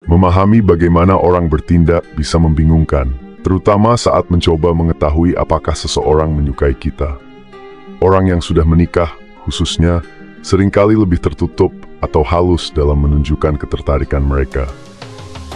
Memahami bagaimana orang bertindak bisa membingungkan, terutama saat mencoba mengetahui apakah seseorang menyukai kita. Orang yang sudah menikah, khususnya, seringkali lebih tertutup atau halus dalam menunjukkan ketertarikan mereka.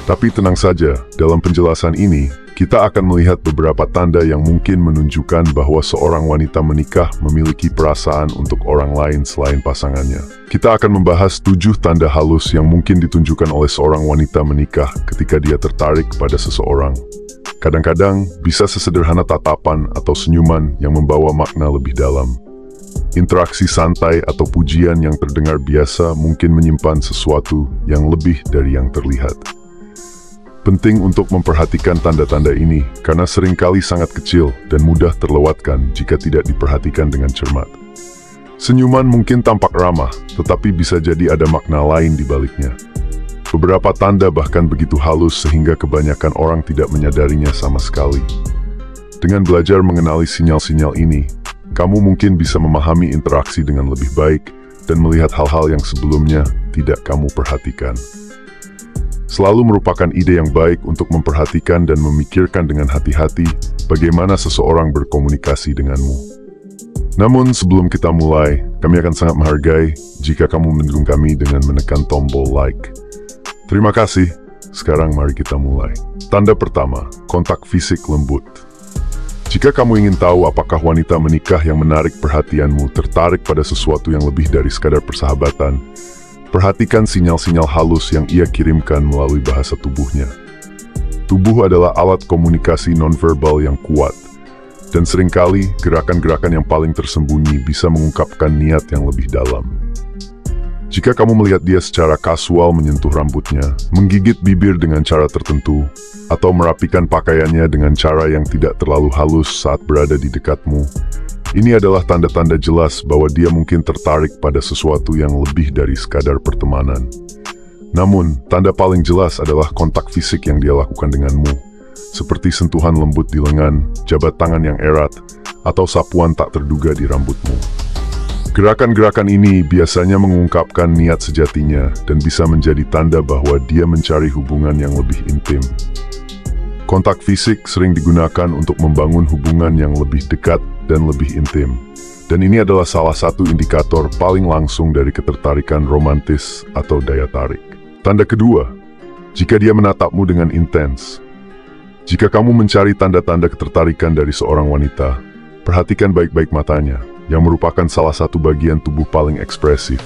Tapi tenang saja, dalam penjelasan ini, kita akan melihat beberapa tanda yang mungkin menunjukkan bahwa seorang wanita menikah memiliki perasaan untuk orang lain selain pasangannya. Kita akan membahas 7 tanda halus yang mungkin ditunjukkan oleh seorang wanita menikah ketika dia tertarik pada seseorang. Kadang-kadang bisa sesederhana tatapan atau senyuman yang membawa makna lebih dalam. Interaksi santai atau pujian yang terdengar biasa mungkin menyimpan sesuatu yang lebih dari yang terlihat. Penting untuk memperhatikan tanda-tanda ini karena seringkali sangat kecil dan mudah terlewatkan jika tidak diperhatikan dengan cermat. Senyuman mungkin tampak ramah, tetapi bisa jadi ada makna lain di baliknya. Beberapa tanda bahkan begitu halus sehingga kebanyakan orang tidak menyadarinya sama sekali. Dengan belajar mengenali sinyal-sinyal ini, kamu mungkin bisa memahami interaksi dengan lebih baik dan melihat hal-hal yang sebelumnya tidak kamu perhatikan. Selalu merupakan ide yang baik untuk memperhatikan dan memikirkan dengan hati-hati bagaimana seseorang berkomunikasi denganmu. Namun sebelum kita mulai, kami akan sangat menghargai jika kamu mendukung kami dengan menekan tombol like. Terima kasih. Sekarang mari kita mulai. Tanda pertama, kontak fisik lembut. Jika kamu ingin tahu apakah wanita menikah yang menarik perhatianmu tertarik pada sesuatu yang lebih dari sekadar persahabatan, perhatikan sinyal-sinyal halus yang ia kirimkan melalui bahasa tubuhnya. Tubuh adalah alat komunikasi nonverbal yang kuat, dan seringkali gerakan-gerakan yang paling tersembunyi bisa mengungkapkan niat yang lebih dalam. Jika kamu melihat dia secara kasual menyentuh rambutnya, menggigit bibir dengan cara tertentu, atau merapikan pakaiannya dengan cara yang tidak terlalu halus saat berada di dekatmu, ini adalah tanda-tanda jelas bahwa dia mungkin tertarik pada sesuatu yang lebih dari sekadar pertemanan. Namun, tanda paling jelas adalah kontak fisik yang dia lakukan denganmu, seperti sentuhan lembut di lengan, jabat tangan yang erat, atau sapuan tak terduga di rambutmu. Gerakan-gerakan ini biasanya mengungkapkan niat sejatinya dan bisa menjadi tanda bahwa dia mencari hubungan yang lebih intim. Kontak fisik sering digunakan untuk membangun hubungan yang lebih dekat dan lebih intim. Dan ini adalah salah satu indikator paling langsung dari ketertarikan romantis atau daya tarik. Tanda kedua, jika dia menatapmu dengan intens. Jika kamu mencari tanda-tanda ketertarikan dari seorang wanita, perhatikan baik-baik matanya, yang merupakan salah satu bagian tubuh paling ekspresif.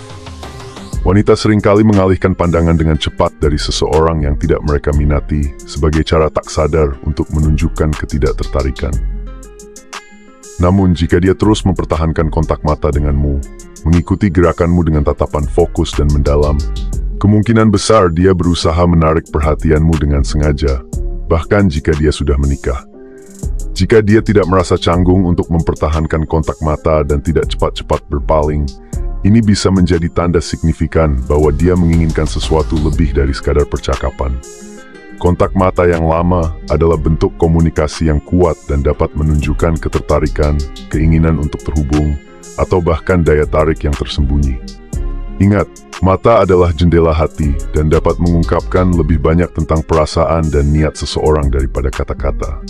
Wanita seringkali mengalihkan pandangan dengan cepat dari seseorang yang tidak mereka minati sebagai cara tak sadar untuk menunjukkan ketidaktertarikan. Namun jika dia terus mempertahankan kontak mata denganmu, mengikuti gerakanmu dengan tatapan fokus dan mendalam, kemungkinan besar dia berusaha menarik perhatianmu dengan sengaja, bahkan jika dia sudah menikah. Jika dia tidak merasa canggung untuk mempertahankan kontak mata dan tidak cepat-cepat berpaling, ini bisa menjadi tanda signifikan bahwa dia menginginkan sesuatu lebih dari sekadar percakapan. Kontak mata yang lama adalah bentuk komunikasi yang kuat dan dapat menunjukkan ketertarikan, keinginan untuk terhubung, atau bahkan daya tarik yang tersembunyi. Ingat, mata adalah jendela hati dan dapat mengungkapkan lebih banyak tentang perasaan dan niat seseorang daripada kata-kata.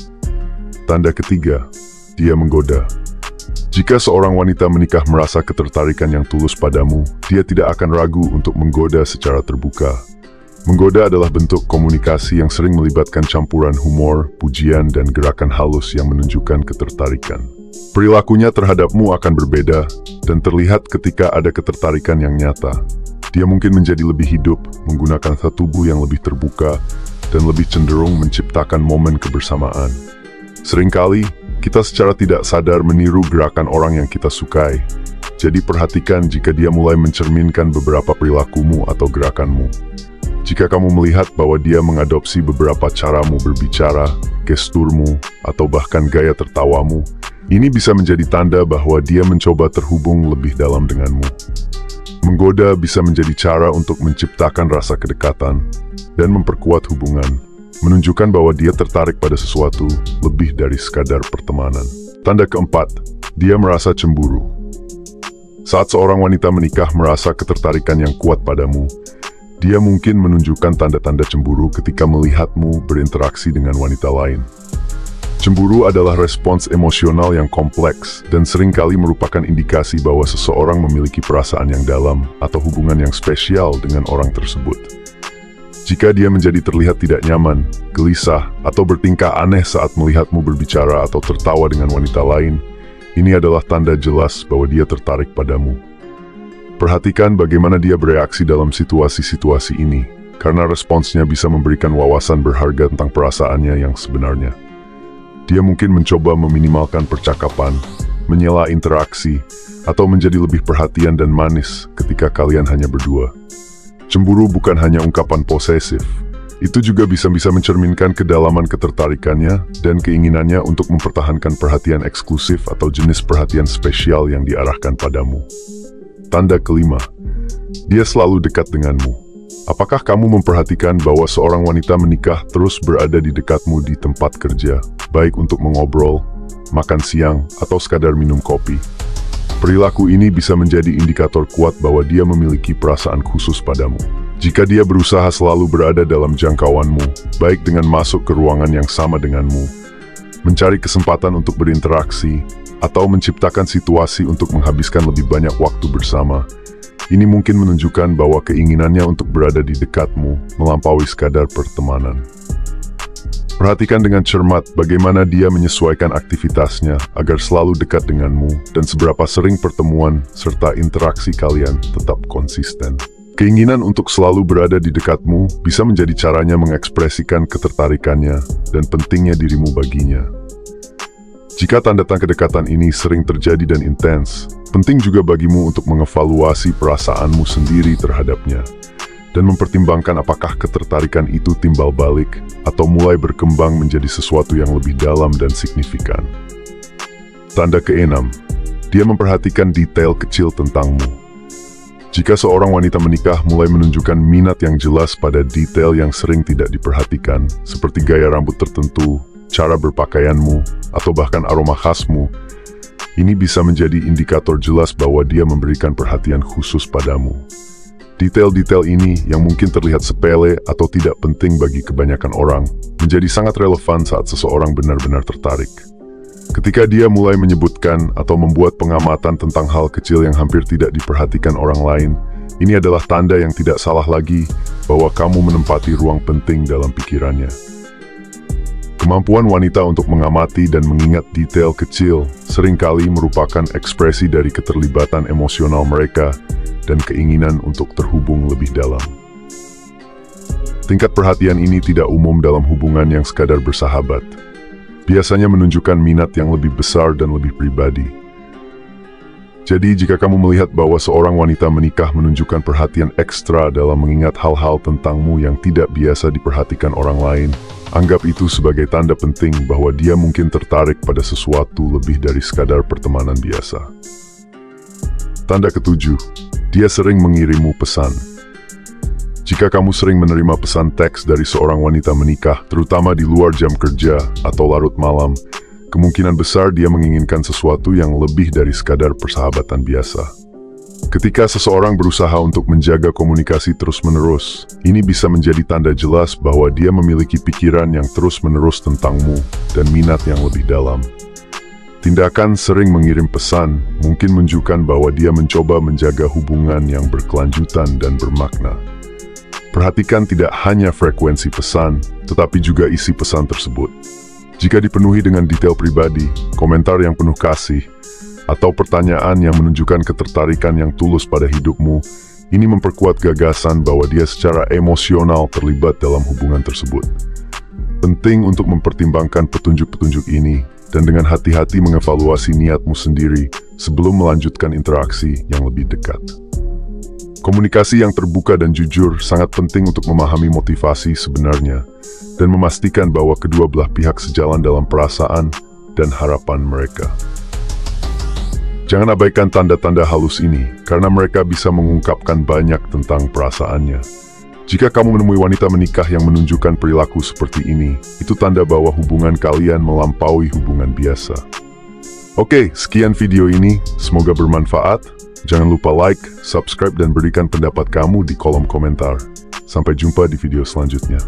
Tanda ketiga, dia menggoda. Jika seorang wanita menikah merasa ketertarikan yang tulus padamu, dia tidak akan ragu untuk menggoda secara terbuka. Menggoda adalah bentuk komunikasi yang sering melibatkan campuran humor, pujian, dan gerakan halus yang menunjukkan ketertarikan. Perilakunya terhadapmu akan berbeda, dan terlihat ketika ada ketertarikan yang nyata. Dia mungkin menjadi lebih hidup, menggunakan tubuh yang lebih terbuka, dan lebih cenderung menciptakan momen kebersamaan. Seringkali, kita secara tidak sadar meniru gerakan orang yang kita sukai. Jadi perhatikan jika dia mulai mencerminkan beberapa perilakumu atau gerakanmu. Jika kamu melihat bahwa dia mengadopsi beberapa caramu berbicara, gesturmu, atau bahkan gaya tertawamu, ini bisa menjadi tanda bahwa dia mencoba terhubung lebih dalam denganmu. Menggoda bisa menjadi cara untuk menciptakan rasa kedekatan dan memperkuat hubungan, menunjukkan bahwa dia tertarik pada sesuatu lebih dari sekadar pertemanan. Tanda keempat, dia merasa cemburu. Saat seorang wanita menikah merasa ketertarikan yang kuat padamu, Dia mungkin menunjukkan tanda-tanda cemburu ketika melihatmu berinteraksi dengan wanita lain. Cemburu adalah respons emosional yang kompleks dan seringkali merupakan indikasi bahwa seseorang memiliki perasaan yang dalam atau hubungan yang spesial dengan orang tersebut. Jika dia menjadi terlihat tidak nyaman, gelisah, atau bertingkah aneh saat melihatmu berbicara atau tertawa dengan wanita lain, ini adalah tanda jelas bahwa dia tertarik padamu. Perhatikan bagaimana dia bereaksi dalam situasi-situasi ini, karena responsnya bisa memberikan wawasan berharga tentang perasaannya yang sebenarnya. Dia mungkin mencoba meminimalkan percakapan, menyela interaksi, atau menjadi lebih perhatian dan manis ketika kalian hanya berdua. Cemburu bukan hanya ungkapan posesif, itu juga bisa mencerminkan kedalaman ketertarikannya dan keinginannya untuk mempertahankan perhatian eksklusif atau jenis perhatian spesial yang diarahkan padamu. Tanda kelima, dia selalu dekat denganmu. Apakah kamu memperhatikan bahwa seorang wanita menikah terus berada di dekatmu di tempat kerja, baik untuk mengobrol, makan siang, atau sekadar minum kopi? Perilaku ini bisa menjadi indikator kuat bahwa dia memiliki perasaan khusus padamu. Jika dia berusaha selalu berada dalam jangkauanmu, baik dengan masuk ke ruangan yang sama denganmu, mencari kesempatan untuk berinteraksi, atau menciptakan situasi untuk menghabiskan lebih banyak waktu bersama, ini mungkin menunjukkan bahwa keinginannya untuk berada di dekatmu melampaui sekadar pertemanan. Perhatikan dengan cermat bagaimana dia menyesuaikan aktivitasnya agar selalu dekat denganmu dan seberapa sering pertemuan serta interaksi kalian tetap konsisten. Keinginan untuk selalu berada di dekatmu bisa menjadi caranya mengekspresikan ketertarikannya dan pentingnya dirimu baginya. Jika tanda-tanda kedekatan ini sering terjadi dan intens, penting juga bagimu untuk mengevaluasi perasaanmu sendiri terhadapnya dan mempertimbangkan apakah ketertarikan itu timbal balik atau mulai berkembang menjadi sesuatu yang lebih dalam dan signifikan. Tanda keenam, dia memperhatikan detail kecil tentangmu. Jika seorang wanita menikah mulai menunjukkan minat yang jelas pada detail yang sering tidak diperhatikan, seperti gaya rambut tertentu, cara berpakaianmu, atau bahkan aroma khasmu, ini bisa menjadi indikator jelas bahwa dia memberikan perhatian khusus padamu. Detail-detail ini yang mungkin terlihat sepele atau tidak penting bagi kebanyakan orang, menjadi sangat relevan saat seseorang benar-benar tertarik. Ketika dia mulai menyebutkan atau membuat pengamatan tentang hal kecil yang hampir tidak diperhatikan orang lain, ini adalah tanda yang tidak salah lagi bahwa kamu menempati ruang penting dalam pikirannya. Kemampuan wanita untuk mengamati dan mengingat detail kecil seringkali merupakan ekspresi dari keterlibatan emosional mereka dan keinginan untuk terhubung lebih dalam. Tingkat perhatian ini tidak umum dalam hubungan yang sekadar bersahabat. Biasanya menunjukkan minat yang lebih besar dan lebih pribadi. Jadi, jika kamu melihat bahwa seorang wanita menikah menunjukkan perhatian ekstra dalam mengingat hal-hal tentangmu yang tidak biasa diperhatikan orang lain, anggap itu sebagai tanda penting bahwa dia mungkin tertarik pada sesuatu lebih dari sekadar pertemanan biasa. Tanda ketujuh, dia sering mengirimmu pesan. Jika kamu sering menerima pesan teks dari seorang wanita menikah, terutama di luar jam kerja atau larut malam, kemungkinan besar dia menginginkan sesuatu yang lebih dari sekadar persahabatan biasa. Ketika seseorang berusaha untuk menjaga komunikasi terus-menerus, ini bisa menjadi tanda jelas bahwa dia memiliki pikiran yang terus-menerus tentangmu dan minat yang lebih dalam. Tindakan sering mengirim pesan mungkin menunjukkan bahwa dia mencoba menjaga hubungan yang berkelanjutan dan bermakna. Perhatikan tidak hanya frekuensi pesan, tetapi juga isi pesan tersebut. Jika dipenuhi dengan detail pribadi, komentar yang penuh kasih, atau pertanyaan yang menunjukkan ketertarikan yang tulus pada hidupmu, ini memperkuat gagasan bahwa dia secara emosional terlibat dalam hubungan tersebut. Penting untuk mempertimbangkan petunjuk-petunjuk ini, dan dengan hati-hati mengevaluasi niatmu sendiri sebelum melanjutkan interaksi yang lebih dekat. Komunikasi yang terbuka dan jujur sangat penting untuk memahami motivasi sebenarnya, dan memastikan bahwa kedua belah pihak sejalan dalam perasaan dan harapan mereka. Jangan abaikan tanda-tanda halus ini, karena mereka bisa mengungkapkan banyak tentang perasaannya. Jika kamu menemui wanita menikah yang menunjukkan perilaku seperti ini, itu tanda bahwa hubungan kalian melampaui hubungan biasa. Oke, sekian video ini, semoga bermanfaat. Jangan lupa like, subscribe, dan berikan pendapat kamu di kolom komentar. Sampai jumpa di video selanjutnya.